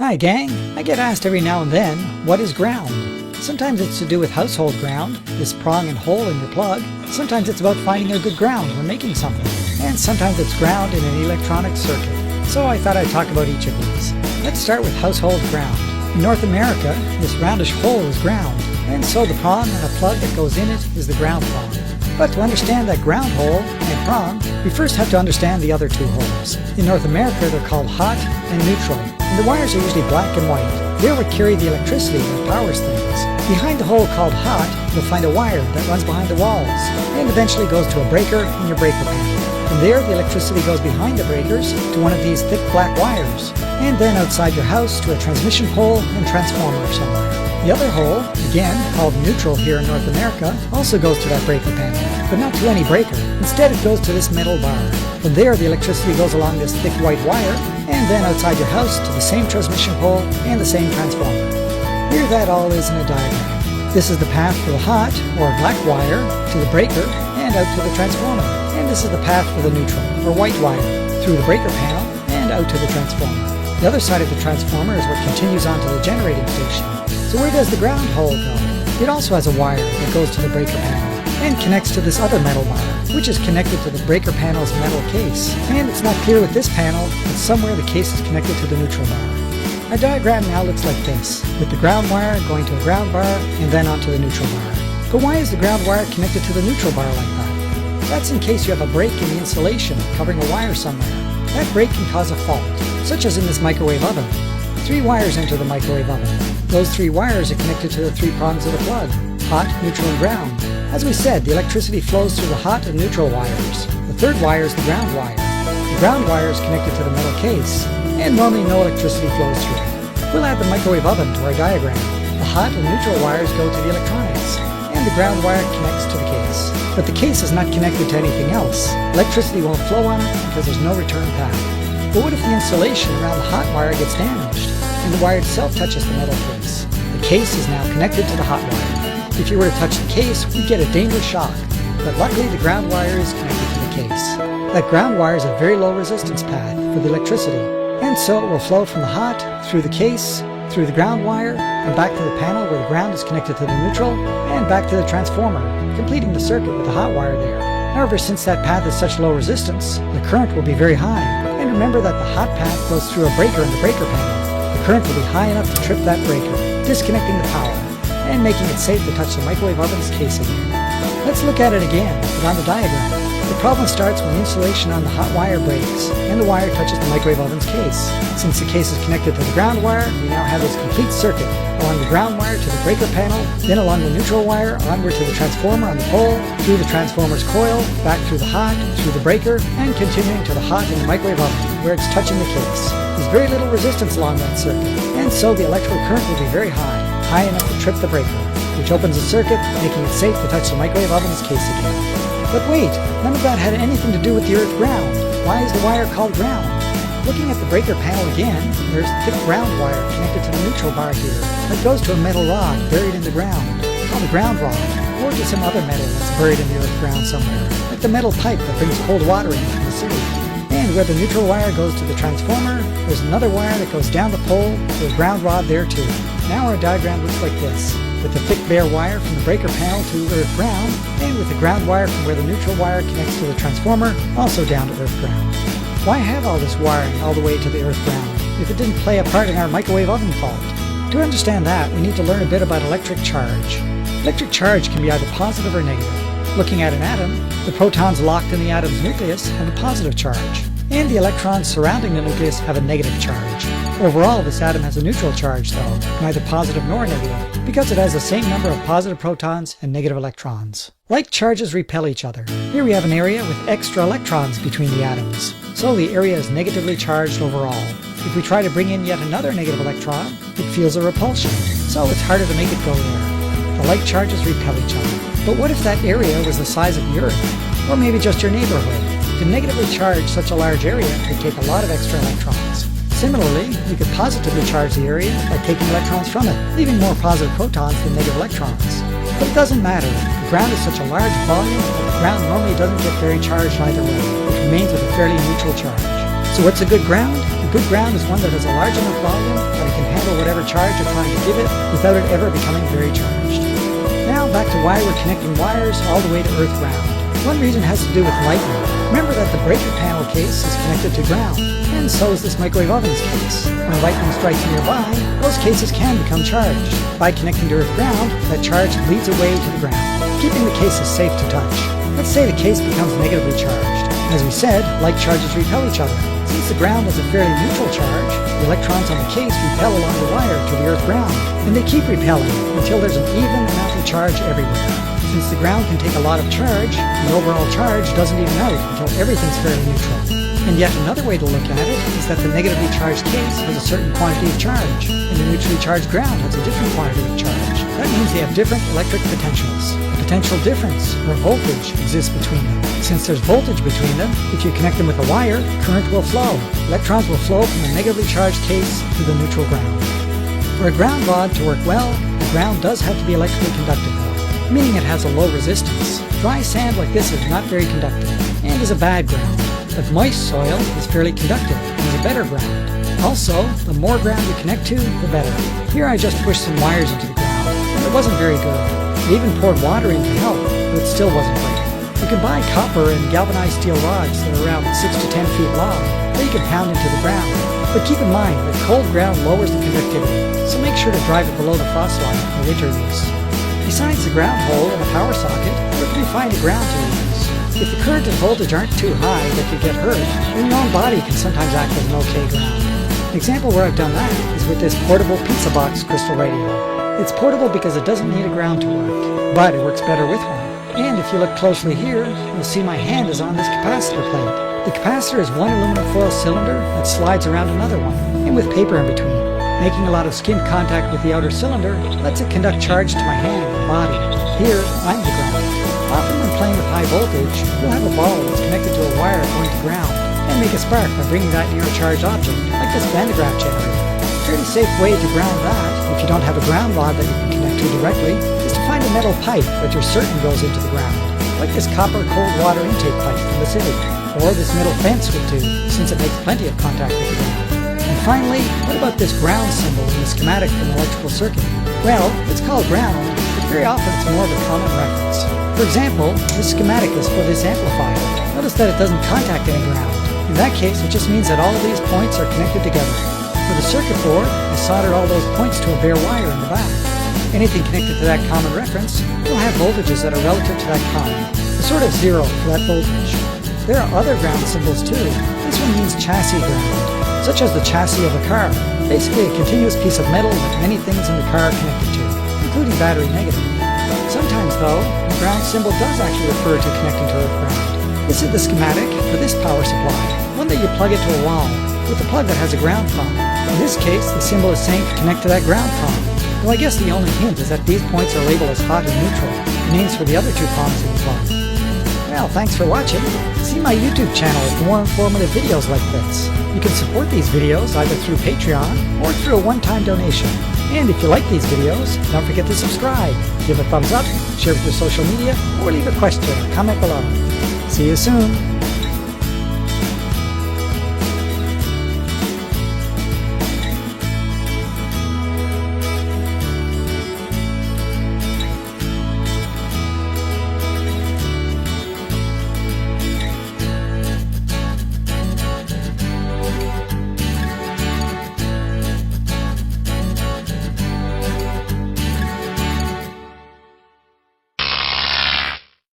Hi gang, I get asked every now and then, what is ground? Sometimes it's to do with household ground, this prong and hole in your plug. Sometimes it's about finding a good ground when making something. And sometimes it's ground in an electronic circuit. So I thought I'd talk about each of these. Let's start with household ground. In North America, this roundish hole is ground, and so the prong and a plug that goes in it is the ground prong. But to understand that ground hole and prong, we first have to understand the other two holes. In North America, they're called hot and neutral, and the wires are usually black and white. They're what carry the electricity that powers things. Behind the hole called hot, you'll find a wire that runs behind the walls, and eventually goes to a breaker in your breaker panel. From there, the electricity goes behind the breakers to one of these thick black wires, and then outside your house to a transmission pole and transformer somewhere. The other hole, again called neutral here in North America, also goes to that breaker panel, but not to any breaker. Instead, it goes to this metal bar. From there, the electricity goes along this thick white wire, and then outside your house to the same transmission pole and the same transformer. Here that all is in a diagram. This is the path for the hot, or black wire, to the breaker and out to the transformer. And this is the path for the neutral, or white wire, through the breaker panel and out to the transformer. The other side of the transformer is what continues on to the generating station. So where does the ground hole go? It also has a wire that goes to the breaker panel and connects to this other metal wire, which is connected to the breaker panel's metal case. And it's not clear with this panel, but somewhere the case is connected to the neutral bar. Our diagram now looks like this, with the ground wire going to a ground bar and then onto the neutral bar. But why is the ground wire connected to the neutral bar like that? That's in case you have a break in the insulation covering a wire somewhere. That break can cause a fault, such as in this microwave oven. 3 wires enter the microwave oven. Those 3 wires are connected to the 3 prongs of the plug, hot, neutral, and ground. As we said, the electricity flows through the hot and neutral wires. The 3rd wire is the ground wire. The ground wire is connected to the metal case, and normally no electricity flows through it. We'll add the microwave oven to our diagram. The hot and neutral wires go to the electronics, and the ground wire connects to the case. But the case is not connected to anything else. Electricity won't flow on it because there's no return path. But what if the insulation around the hot wire gets damaged, and the wire itself touches the metal case? The case is now connected to the hot wire. If you were to touch the case, we'd get a dangerous shock. But luckily the ground wire is connected to the case. That ground wire is a very low resistance path for the electricity, and so it will flow from the hot, through the case, through the ground wire, and back to the panel where the ground is connected to the neutral, and back to the transformer, completing the circuit with the hot wire there. However, since that path is such low resistance, the current will be very high. And remember that the hot path goes through a breaker in the breaker panel. The current will be high enough to trip that breaker, disconnecting the power, and making it safe to touch the microwave oven's case again. Let's look at it again, but on the diagram. The problem starts when insulation on the hot wire breaks, and the wire touches the microwave oven's case. Since the case is connected to the ground wire, we now have this complete circuit, along the ground wire to the breaker panel, then along the neutral wire, onward to the transformer on the pole, through the transformer's coil, back through the hot, through the breaker, and continuing to the hot in the microwave oven, where it's touching the case. There's very little resistance along that circuit, and so the electrical current will be very high enough to trip the breaker, which opens the circuit, making it safe to touch the microwave oven's case again. But wait, none of that had anything to do with the earth ground. Why is the wire called ground? Looking at the breaker panel again, there's thick ground wire connected to the neutral bar here that goes to a metal rod buried in the ground, called a ground rod, or to some other metal that's buried in the earth ground somewhere, like the metal pipe that brings cold water in from the city. And where the neutral wire goes to the transformer, there's another wire that goes down the pole to a ground rod there too. Now our diagram looks like this, with the thick bare wire from the breaker panel to earth ground, and with the ground wire from where the neutral wire connects to the transformer, also down to earth ground. Why have all this wiring all the way to the earth ground, if it didn't play a part in our microwave oven fault? To understand that, we need to learn a bit about electric charge. Electric charge can be either positive or negative. Looking at an atom, the protons locked in the atom's nucleus have a positive charge, and the electrons surrounding the nucleus have a negative charge. Overall, this atom has a neutral charge though, neither positive nor negative, because it has the same number of positive protons and negative electrons. Like charges repel each other. Here we have an area with extra electrons between the atoms, so the area is negatively charged overall. If we try to bring in yet another negative electron, it feels a repulsion, so it's harder to make it go there. The like charges repel each other. But what if that area was the size of the Earth, or maybe just your neighborhood? To negatively charge such a large area would take a lot of extra electrons. Similarly, you could positively charge the area by taking electrons from it, leaving more positive protons than negative electrons. But it doesn't matter. The ground is such a large volume that the ground normally doesn't get very charged either way. It remains with a fairly neutral charge. So what's a good ground? A good ground is one that has a large enough volume that it can handle whatever charge you're trying to give it without it ever becoming very charged. Now back to why we're connecting wires all the way to earth ground. One reason has to do with lightning. Remember that the breaker panel case is connected to ground, and so is this microwave oven's case. When lightning strikes nearby, those cases can become charged. By connecting to earth ground, that charge leads away to the ground, keeping the cases safe to touch. Let's say the case becomes negatively charged. As we said, like charges repel each other. Since the ground has a fairly neutral charge, the electrons on the case repel along the wire to the earth ground, and they keep repelling until there's an even amount of charge everywhere. Since the ground can take a lot of charge, the overall charge doesn't even out until everything's fairly neutral. And yet another way to look at it is that the negatively charged case has a certain quantity of charge, and the neutrally charged ground has a different quantity of charge. That means they have different electric potentials. A potential difference, or voltage, exists between them. Since there's voltage between them, if you connect them with a wire, current will flow. Electrons will flow from the negatively charged case to the neutral ground. For a ground rod to work well, the ground does have to be electrically conductive, meaning it has a low resistance. Dry sand like this is not very conductive, and is a bad ground. But moist soil is fairly conductive, and is a better ground. Also, the more ground you connect to, the better. Here I just pushed some wires into the ground, and it wasn't very good. I even poured water in to help, but it still wasn't great. You can buy copper and galvanized steel rods that are around 6 to 10 feet long, that you can pound into the ground. But keep in mind that cold ground lowers the conductivity, so make sure to drive it below the frost line for winter use. Besides the ground hole and the power socket, where can we find a ground to use? If the current and voltage aren't too high that you get hurt, then your own body can sometimes act as an okay ground. An example where I've done that is with this portable pizza box crystal radio. It's portable because it doesn't need a ground to work, but it works better with one. And if you look closely here, you'll see my hand is on this capacitor plate. The capacitor is one aluminum foil cylinder that slides around another one, and with paper in between. Making a lot of skin contact with the outer cylinder lets it conduct charge to my hand and body. Here, I'm the ground. Often when playing with high voltage, you'll have a ball that's connected to a wire going to ground, and make a spark by bringing that near a charged object, like this Van de Graaff generator. A fairly safe way to ground that, if you don't have a ground rod that you can connect to directly, is to find a metal pipe that you're certain goes into the ground, like this copper cold water intake pipe from the city, or this metal fence would do, since it makes plenty of contact with the ground. And finally, what about this ground symbol in the schematic for an electrical circuit? Well, it's called ground, but very often it's more of a common reference. For example, this schematic is for this amplifier. Notice that it doesn't contact any ground. In that case, it just means that all of these points are connected together. For the circuit board, I soldered all those points to a bare wire in the back. Anything connected to that common reference will have voltages that are relative to that common, a sort of zero for that voltage. There are other ground symbols too. This one means chassis ground, such as the chassis of a car, basically a continuous piece of metal that many things in the car are connected to, including battery negative. Sometimes, though, the ground symbol does actually refer to connecting to earth ground. This is the schematic for this power supply, one that you plug into a wall, with a plug that has a ground prom. In this case, the symbol is saying to connect to that ground prom. Well, I guess the only hint is that these points are labeled as hot and neutral, the names for the other two proms in the plug. Well, thanks for watching. See my YouTube channel for more informative videos like this. You can support these videos either through Patreon or through a one-time donation. And if you like these videos, don't forget to subscribe, give a thumbs up, share with your social media, or leave a question or comment below. See you soon!